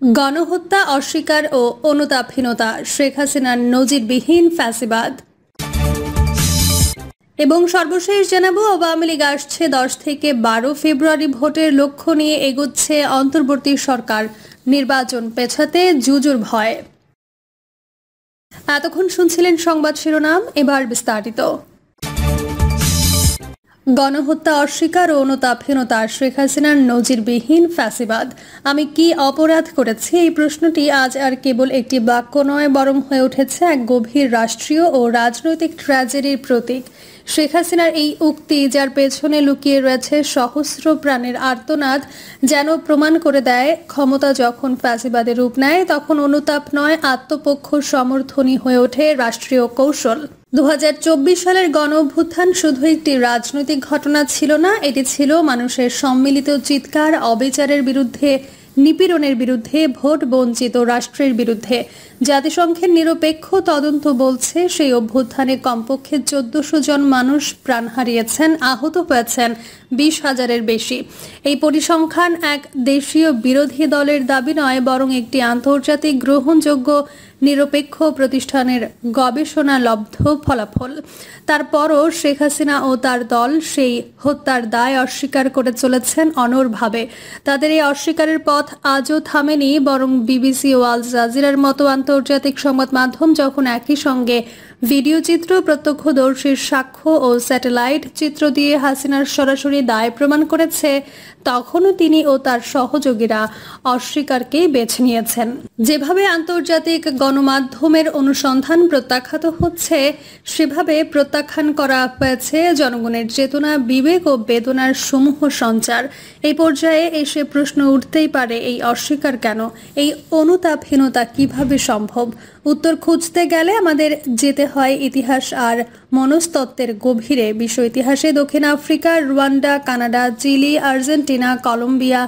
গণহত্যা অস্বীকার ও অনুতাপহীনতা, শেখ হাসিনার নজিরবিহীন ফ্যাসিবাদ। এবং সর্বশেষ জানাবো, আওয়ামী লীগ আসছে 10 থেকে 12 ফেব্রুয়ারি ভোটের লক্ষ্য নিয়ে এগোচ্ছে অন্তর্বর্তী সরকার, নির্বাচন পেছাতে জুজুর ভয়। এতক্ষণ শুনছিলেন সংবাদ শিরোনাম, এবার বিস্তারিত। গণহত্যা অস্বীকার ও অনুতাপহীনতা, শেখ হাসিনার নজিরবিহীন ফ্যাসিবাদ। আমি কি অপরাধ করেছি? এই প্রশ্নটি আজ আর কেবল একটি বাক্য নয়, বরং হয়ে উঠেছে এক গভীর রাষ্ট্রীয় ও রাজনৈতিক ট্র্যাজেডির প্রতীক। শেখ হাসিনার এই উক্তি, যার পেছনে লুকিয়ে রয়েছে সহস্র প্রাণের আর্তনাদ, যেন প্রমাণ করে দেয় ক্ষমতা যখন ফ্যাসিবাদের রূপ নেয়, তখন অনুতাপ নয়, আত্মপক্ষ সমর্থনই হয়ে ওঠে রাষ্ট্রীয় কৌশল। 2024 সালের গণ অভ্যুত্থান শুধু একটি রাজনৈতিক ঘটনা ছিল না, এটি ছিল মানুষের সম্মিলিত চিৎকার, অবিচারের বিরুদ্ধে, নিপীড়নের বিরুদ্ধে, ভোট বঞ্চিত রাষ্ট্রের বিরুদ্ধে। জাতিসংঘের নিরপেক্ষ তদন্ত বলছে, সেই অভ্যুত্থানে কমপক্ষে 1400 জন মানুষ প্রাণ হারিয়েছেন, আহত হয়েছেন 20,000-এর বেশি। এই পরিসংখ্যান এক দেশীয় বিরোধী দলের দাবি নয়, বরং একটি আন্তর্জাতিক গ্রহণযোগ্য নিরপেক্ষ প্রতিষ্ঠানের গবেষণালব্ধ ফলাফল। তারপরও শেখ হাসিনা ও তার দল সেই হত্যার দায় অস্বীকার করে চলেছেন অনড়ভাবে। তাদের এই অস্বীকারের পথ আজও থামেনি, বরং বিবিসি ও আল জাজিরার মতো আন্তর্জাতিক সংবাদ মাধ্যম যখন একই সঙ্গে ভিডিও চিত্র, প্রত্যক্ষদর্শীর সাক্ষ্য ও স্যাটেলাইট চিত্র দিয়ে হাসিনার সরাসরি দায় প্রমাণ করেছে, তখনও তিনি ও তার সহযোগীরা অস্বীকারকেই বেছে নিয়েছেন। যেভাবে আন্তর্জাতিক গণমাধ্যমের অনুসন্ধান প্রত্যাখ্যাত হচ্ছে, সেভাবে প্রত্যাখ্যান করা হয়েছে জনগণের চেতনা, বিবেক ও বেদনার সমূহ সঞ্চার। এই পর্যায়ে এসে প্রশ্ন উঠতেই পারে, এই অস্বীকার কেন? এই অনুতাপহীনতা কিভাবে সম্ভব? উত্তর খুঁজতে গেলে আমাদের যেতে হয় ইতিহাস আর মনস্তত্ত্বের গভীরে। বিশ্ব ইতিহাসে দক্ষিণ Africa, Rwanda, Canada, Chile, Argentina, Colombia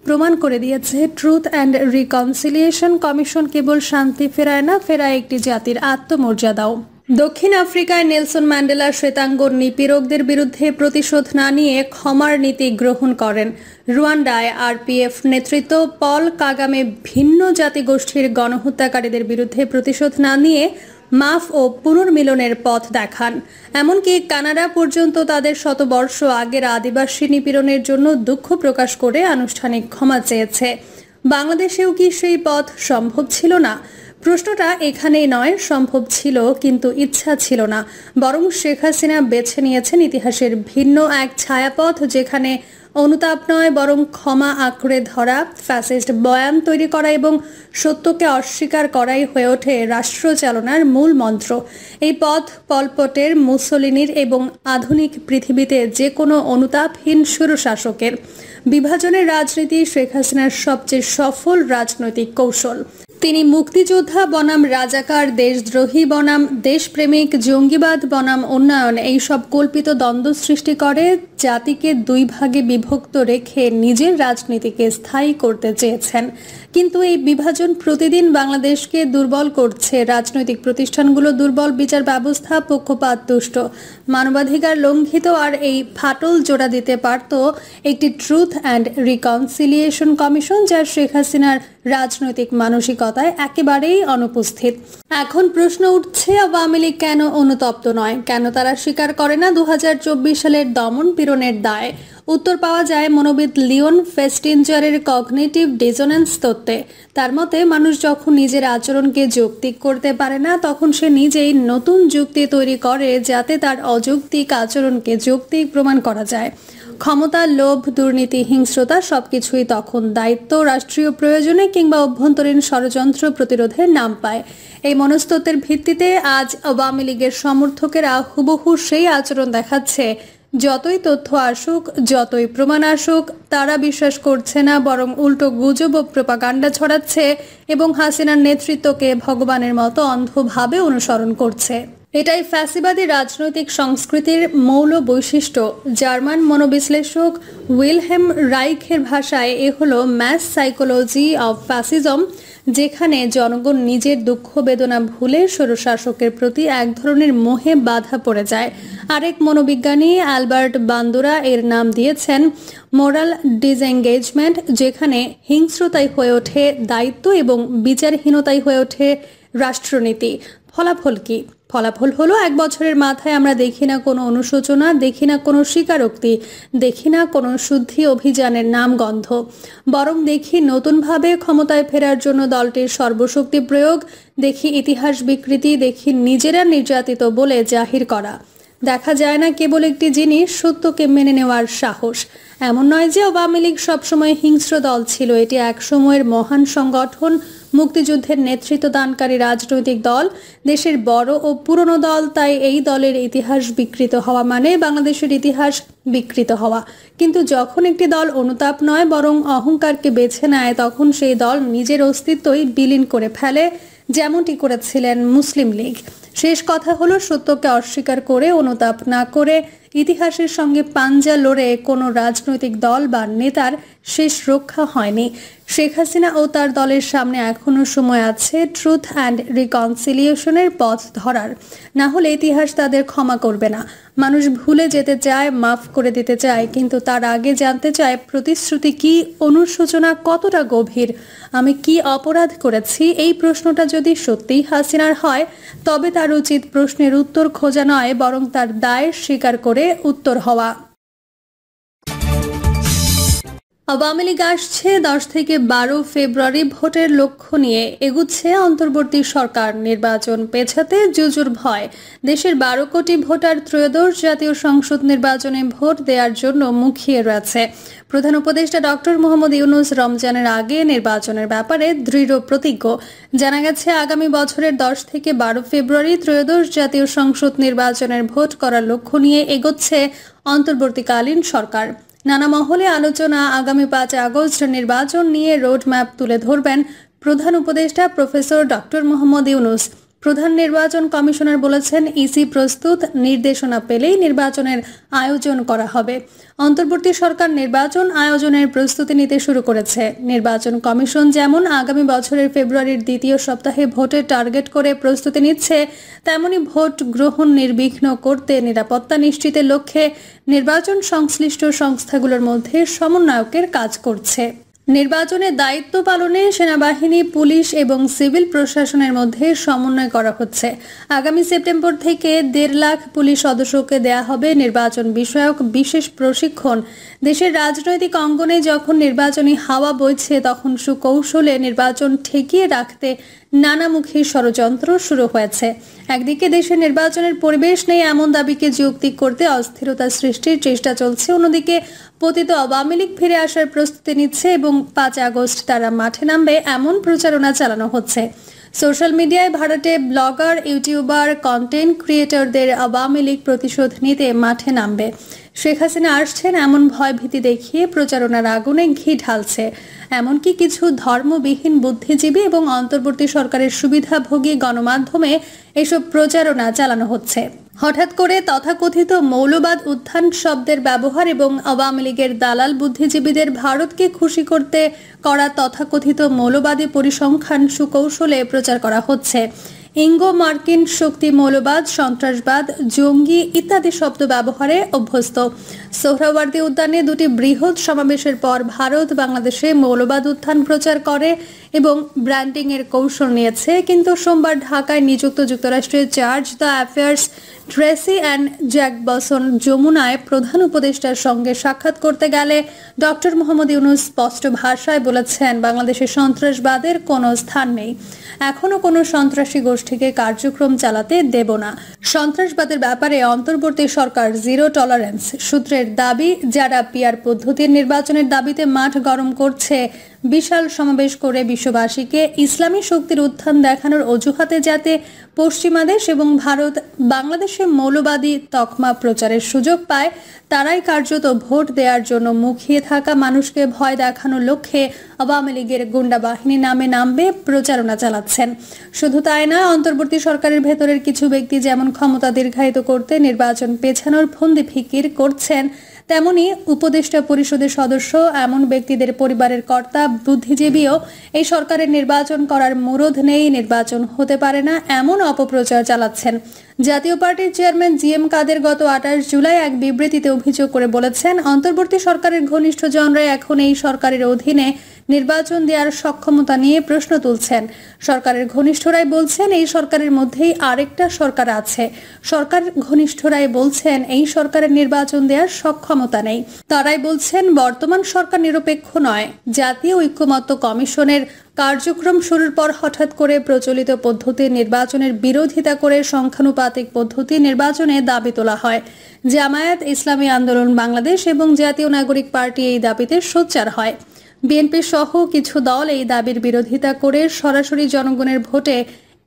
প্রমাণ করে দিয়েছে, ট্রুথ অ্যান্ড রিকনসিলিয়েশন কমিশন কেবল শান্তি ফেরায় না, ফেরায় একটি জাতির আত্মমর্যাদাও। দক্ষিণ আফ্রিকায় নেলসন ম্যান্ডেলা শ্বেতাঙ্গ নিপীড়কদের বিরুদ্ধে প্রতিশোধ না নিয়ে ক্ষমার নীতি গ্রহণ করেন। রুয়ান্ডায় আরপিএফ নেতৃত্ব পল কাগামে ভিন্ন জাতিগোষ্ঠীর গণহত্যাকারীদের বিরুদ্ধে প্রতিশোধ না নিয়ে মাফ ও পুনর্মিলনের পথ দেখান। এমনকি কানাডা পর্যন্ত তাদের শতবর্ষ আগের আদিবাসী নিপীড়নের জন্য দুঃখ প্রকাশ করে আনুষ্ঠানিক ক্ষমা চেয়েছে। বাংলাদেশেও কি সেই পথ সম্ভব ছিল না? প্রশ্নটা এখানেই নয়, সম্ভব ছিল কিন্তু ইচ্ছা ছিল না। বরং শেখ হাসিনা বেছে নিয়েছেন ইতিহাসের ভিন্ন এক ছায়াপথ, যেখানে অনুতাপ নয়, বরং ক্ষমা আঁকড়ে ধরা, ফ্যাসিস্ট বয়ান তৈরি করা এবং সত্যকে অস্বীকার করাই হয়ে ওঠে রাষ্ট্র চালনার মূল মন্ত্র। এই পথ পলপটের, মুসোলিনির এবং আধুনিক পৃথিবীতে যে কোনো অনুতাপহীন স্বৈরশাসকের। বিভাজনের রাজনীতি শেখ হাসিনার সবচেয়ে সফল রাজনৈতিক কৌশল। তিনি মুক্তিযোদ্ধা বনাম রাজাকার, দেশদ্রোহী বনাম দেশপ্রেমিক, জঙ্গিবাদ বনাম উন্নয়ন, এইসব কল্পিত দ্বন্দ্ব সৃষ্টি করে জাতিকে দুই ভাগে বিভক্ত রেখে নিজের রাজনীতিকে স্থায়ী করতে চেয়েছেন। কিন্তু এই বিভাজন প্রতিদিন বাংলাদেশকে দুর্বল করছে। রাজনৈতিক প্রতিষ্ঠানগুলো দুর্বল, বিচার ব্যবস্থা পক্ষপাতদুষ্ট, মানবাধিকার লঙ্ঘিত। আর এই ফাটল জোড়া দিতে পারত একটি ট্রুথ অ্যান্ড রিকনসিলিয়েশন কমিশন, যা শেখ হাসিনার রাজনৈতিক মানসিকতায় একেবারেই অনুপস্থিত। এখন প্রশ্ন উঠছে, আওয়ামী লীগ কেন অনুতপ্ত নয়? কেন তারা স্বীকার করে না 2024 সালের দমন পীড়নের দায়? উত্তর পাওয়া যায় মনোবিদ লিওন ফেস্টিঞ্জারের কগনিটিভ ডিসোনেন্স তত্ত্বে। তার মতে, মানুষ যখন নিজের আচরণকে যৌক্তিক করতে পারে না, তখন সে নিজেই নতুন যুক্তি তৈরি করে, যাতে তার অযৌক্তিক আচরণকে যৌক্তিক প্রমাণ করা যায়। ক্ষমতা, লোভ, দুর্নীতি, হিংস্রতা সবকিছুই তখন দায়িত্ব, রাষ্ট্রীয় প্রয়োজনে কিংবা অভ্যন্তরীণ ষড়যন্ত্র প্রতিরোধের নাম পায়। এই মনস্তত্ত্বের ভিত্তিতে আজ আওয়ামী লীগের সমর্থকেরা হুবহু সেই আচরণ দেখাচ্ছে। যতই তথ্য আসুক, যতই প্রমাণ আসুক, তারা বিশ্বাস করছে না, বরং উল্টো গুজব ও প্রোপাগান্ডা ছড়াচ্ছে এবং হাসিনার নেতৃত্বকে ভগবানের মতো অন্ধভাবে অনুসরণ করছে। এটাই ফ্যাসিবাদী রাজনৈতিক সংস্কৃতির মৌল বৈশিষ্ট্য। জার্মান মনোবিশ্লেষক উইলহেম রাইখের ভাষায় এ হলো ম্যাস সাইকোলজি অফ ফ্যাসিজম, যেখানে জনগণ নিজের দুঃখ বেদনা ভুলে স্বৈরশাসকের প্রতি এক ধরনের মোহে বাধা পড়ে যায়। আরেক মনোবিজ্ঞানী অ্যালবার্ট বান্দুরা এর নাম দিয়েছেন মোরাল ডিসএঙ্গেজমেন্ট, যেখানে হিংস্রতাই হয়ে ওঠে দায়িত্ব এবং বিচারহীনতাই হয়ে ওঠে রাষ্ট্রনীতি। ফলাফল কি? ফলাফল হলো 1 বছরের মাথায় আমরা দেখি না কোনো অনুশোচনা, দেখি না কোনো স্বীকারোক্তি, দেখি না কোনো শুদ্ধি অভিযানের নামগন্ধ, বরং দেখি নতুনভাবে ক্ষমতায় ফেরার জন্য দলটির সর্বশক্তি প্রয়োগ, দেখি ইতিহাস বিকৃতি, দেখি নিজেরা নির্যাতিত বলে জাহির করা। দেখা যায় না কেবল একটি জিনিস, সত্যকে মেনে নেওয়ার সাহস। এমন নয় যে আওয়ামী লীগ সবসময় হিংস্র দল ছিল, এটি এক সময়ের মহান সংগঠন, মুক্তিযুদ্ধের নেতৃত্ব দানকারী রাজনৈতিক দল, দেশের বড় ও পুরনো দল। তাই এই দলের ইতিহাস বিকৃত হওয়া মানে বাংলাদেশের ইতিহাস বিকৃত হওয়া। কিন্তু যখন একটি দল অনুতাপ নয় বরং অহংকারকে বেছে নেয়, তখন সেই দল নিজের অস্তিত্বই বিলীন করে ফেলে, যেমনটি করেছিলেন মুসলিম লীগ। শেষ কথা হলো, সত্যকে অস্বীকার করে, অনুতাপ না করে, ইতিহাসের সঙ্গে পাঞ্জা লড়ে কোনো রাজনৈতিক দল বা নেতার শেষ রক্ষা হয়নি। শেখ হাসিনা ও তার দলের সামনে এখনো সময় আছে ট্রুথ অ্যান্ড রিকনসিলিয়েশনের পথ ধরার, না হলে ইতিহাস তাদের ক্ষমা করবে না। মানুষ ভুলে যেতে চায়, মাফ করে দিতে চায়, কিন্তু তার আগে জানতে চায় প্রতিশ্রুতি কি, অনুশোচনা কতটা গভীর, আমি কি অপরাধ করেছি। এই প্রশ্নটা যদি সত্যিই হাসিনার হয়, তবে তার উচিত প্রশ্নের উত্তর খোঁজা নয়, বরং তার দায় স্বীকার করে উত্তর হওয়া। আওয়ামী লীগ আসছে 10 থেকে 12 ফেব্রুয়ারি ভোটের লক্ষ্য নিয়ে এগুচ্ছে অন্তর্বর্তী সরকার। নির্বাচন পেছাতে জুজুর ভয়। দেশের 12 কোটি ভোটার ত্রয়োদশ জাতীয় সংসদ নির্বাচনে ভোট দেওয়ার জন্য মুখিয়ে রয়েছে। প্রধান উপদেষ্টা ডক্টর মোহাম্মদ ইউনূস রমজানের আগে নির্বাচনের ব্যাপারে দৃঢ় প্রতিজ্ঞ। জানা গেছে, আগামী বছরের 10 থেকে 12 ফেব্রুয়ারি ত্রয়োদশ জাতীয় সংসদ নির্বাচনের ভোট করার লক্ষ্য নিয়ে এগোচ্ছে অন্তর্বর্তীকালীন সরকার। নানা মহলে আলোচনা। আগামী 5 আগস্ট নির্বাচন নিয়ে রোডম্যাপ তুলে ধরবেন প্রধান উপদেষ্টা প্রফেসর ডক্টর মোহাম্মদ ইউনূস। প্রধান নির্বাচন কমিশনার বলেছেন, ইসি প্রস্তুত, নির্দেশনা পেলেই নির্বাচনের আয়োজন করা হবে। অন্তর্বর্তী সরকার নির্বাচন আয়োজনের প্রস্তুতি নিতে শুরু করেছে। নির্বাচন কমিশন যেমন আগামী বছরের ফেব্রুয়ারির দ্বিতীয় সপ্তাহে ভোটের টার্গেট করে প্রস্তুতি নিচ্ছে, তেমনি ভোট গ্রহণ নির্বিঘ্ন করতে নিরাপত্তা নিশ্চিতের লক্ষ্যে নির্বাচন সংশ্লিষ্ট সংস্থাগুলোর মধ্যে সমন্বয়কের কাজ করছে। নির্বাচনের দায়িত্ব পালনে সেনাবাহিনী, পুলিশ এবং সিভিল প্রশাসনের মধ্যে সমন্বয় করা হচ্ছে। আগামী সেপ্টেম্বর থেকে 1.5 লাখ পুলিশ সদস্যকে দেয়া হবে নির্বাচন বিষয়ক বিশেষ প্রশিক্ষণ। দেশের রাজনৈতিক অঙ্গনে যখন নির্বাচনী হাওয়া বইছে, তখন সুকৌশলে নির্বাচন ঠেকিয়ে রাখতে নানামুখী ষড়যন্ত্র শুরু হয়েছে। একদিকে দেশের নির্বাচনের পরিবেশ নেই এমন দাবিকে যৌক্তিক করতে অস্থিরতা সৃষ্টির চেষ্টা চলছে, অন্যদিকে পতিত আওয়ামী লীগ ফিরে আসার প্রস্তুতি নিচ্ছে এবং 5 আগস্ট তারা মাঠে নামবে এমন প্রচারণা চালানো হচ্ছে। সোশ্যাল মিডিয়ায় ভাড়াটে ব্লগার, ইউটিউবার, কন্টেন্ট ক্রিয়েটরদের আওয়ামী লীগ প্রতিশোধ নিতে মাঠে নামবে। শেখ হাসিনা আসছেন এমন ভয়ভীতি দেখিয়ে প্রচারণার আগুনে ঘি ঢালছে। এমনকি কিছু ধর্মবিহীন বুদ্ধিজীবী এবং অন্তর্বর্তী সরকারের সুবিধাভোগী গণমাধ্যমে এসব প্রচারণা চালানো হচ্ছে। হঠাৎ করে তথাকথিত মৌলবাদ উত্থান শব্দের ব্যবহার এবং আওয়ামী লীগের দালাল বুদ্ধিজীবীদের ভারতকে খুশি করতে করা তথাকথিত মৌলবাদী পরিসংখ্যান সুকৌশলে প্রচার করা হচ্ছে। ইঙ্গো মার্কিন শক্তি মৌলবাদ, সন্ত্রাসবাদ, জঙ্গি ইত্যাদি শব্দ ব্যবহারে অভ্যস্ত। সোহরাওয়ার্দী উদ্যানে 2টি বৃহৎ সমাবেশের পর ভারত বাংলাদেশে মৌলবাদ উত্থান প্রচার করে এবং ব্র্যান্ডিং এর কৌশল নিয়েছে। কিন্তু সোমবার ঢাকায় নিযুক্ত যুক্তরাষ্ট্রের chargé d' affaires Tracey Ann Jacobson যমুনায় প্রধান উপদেষ্টার সঙ্গে সাক্ষাৎ করতে গেলে ডক্টর মোহাম্মদ ইউনূস স্পষ্ট ভাষায় বলেছেন, বাংলাদেশে সন্ত্রাসবাদের কোনো স্থান নেই। এখনো কোনো সন্ত্রাসী গোষ্ঠীকে কার্যক্রম চালাতে দেব না। সন্ত্রাসবাদের ব্যাপারে অন্তর্বর্তী সরকার জিরো টলারেন্স। সূত্রের দাবি, যারা পিআর পদ্ধতির নির্বাচনের দাবিতে মাঠ গরম করছে, বিশাল সমাবেশ করে বিশ্ববাসীকে ইসলামী শক্তির উত্থান দেখানোর অজুহাতে যাতে পশ্চিমা দেশ এবং ভারত বাংলাদেশে মৌলবাদী তকমা প্রচারের সুযোগ পায়, তারাই কার্যত ভোট দেওয়ার জন্য মুখিয়ে থাকা মানুষকে ভয় দেখানোর লক্ষ্যে আওয়ামী লীগের গুন্ডা বাহিনী নামে নামবে প্রচারণা চালাচ্ছেন। শুধু তাই না, অন্তর্বর্তী সরকারের ভেতরের কিছু ব্যক্তি যেমন ক্ষমতা দীর্ঘায়িত করতে নির্বাচন পেছানোর ফন্দি ফিকির করছেন, তেমনি উপদেষ্টা পরিষদের সদস্য এমন ব্যক্তিদের পরিবারের কর্তা বুদ্ধিজীবীও এই সরকারের নির্বাচন করার মুরদ নেই, নির্বাচন হতে পারে না, এমন অপপ্রচার চালাচ্ছেন। জাতীয় পার্টির চেয়ারম্যান জিএম কাদের গত 28 জুলাই এক বিবৃতিতে অভিযোগ করে বলেছেন, অন্তর্বর্তী সরকারের ঘনিষ্ঠজনরা এখন এই সরকারের অধীনে নির্বাচন দেওয়ার সক্ষমতা নিয়ে প্রশ্ন তুলছেন। সরকারের ঘনিষ্ঠরাই বলছেন এই সরকারের মধ্যেই আরেকটা সরকার আছে। সরকার ঘনিষ্ঠরাই বলছেন এই সরকারের নির্বাচন দেওয়ার সক্ষমতা নেই। তারাই বলছেন বর্তমান সরকার নিরপেক্ষ নয়। জাতীয় ঐক্যমত্য কমিশনের কার্যক্রম শুরুর পর হঠাৎ করে প্রচলিত পদ্ধতির নির্বাচনের বিরোধিতা করে সংখ্যানুপাতিক পদ্ধতি নির্বাচনে দাবি তোলা হয়। জামায়াত ইসলামী আন্দোলন বাংলাদেশ এবং জাতীয় নাগরিক পার্টি এই দাবিতে সোচ্চার হয়। বিএনপি সহ কিছু দল এই দাবির বিরোধিতা করে সরাসরি জনগণের ভোটে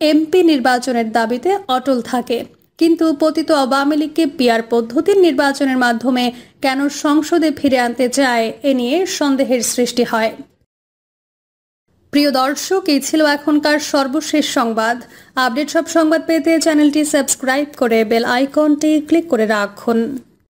এমপি নির্বাচনের দাবিতে অটল থাকে। কিন্তু পতিত আওয়ামী লীগকে পিআর পদ্ধতির নির্বাচনের মাধ্যমে কেন সংসদে ফিরে আনতে চায়, এ নিয়ে সন্দেহের সৃষ্টি হয়। প্রিয় দর্শক, এই ছিল এখনকার সর্বশেষ সংবাদ। আপডেট সব সংবাদ পেতে চ্যানেলটি সাবস্ক্রাইব করে বেল আইকনটি ক্লিক করে রাখুন।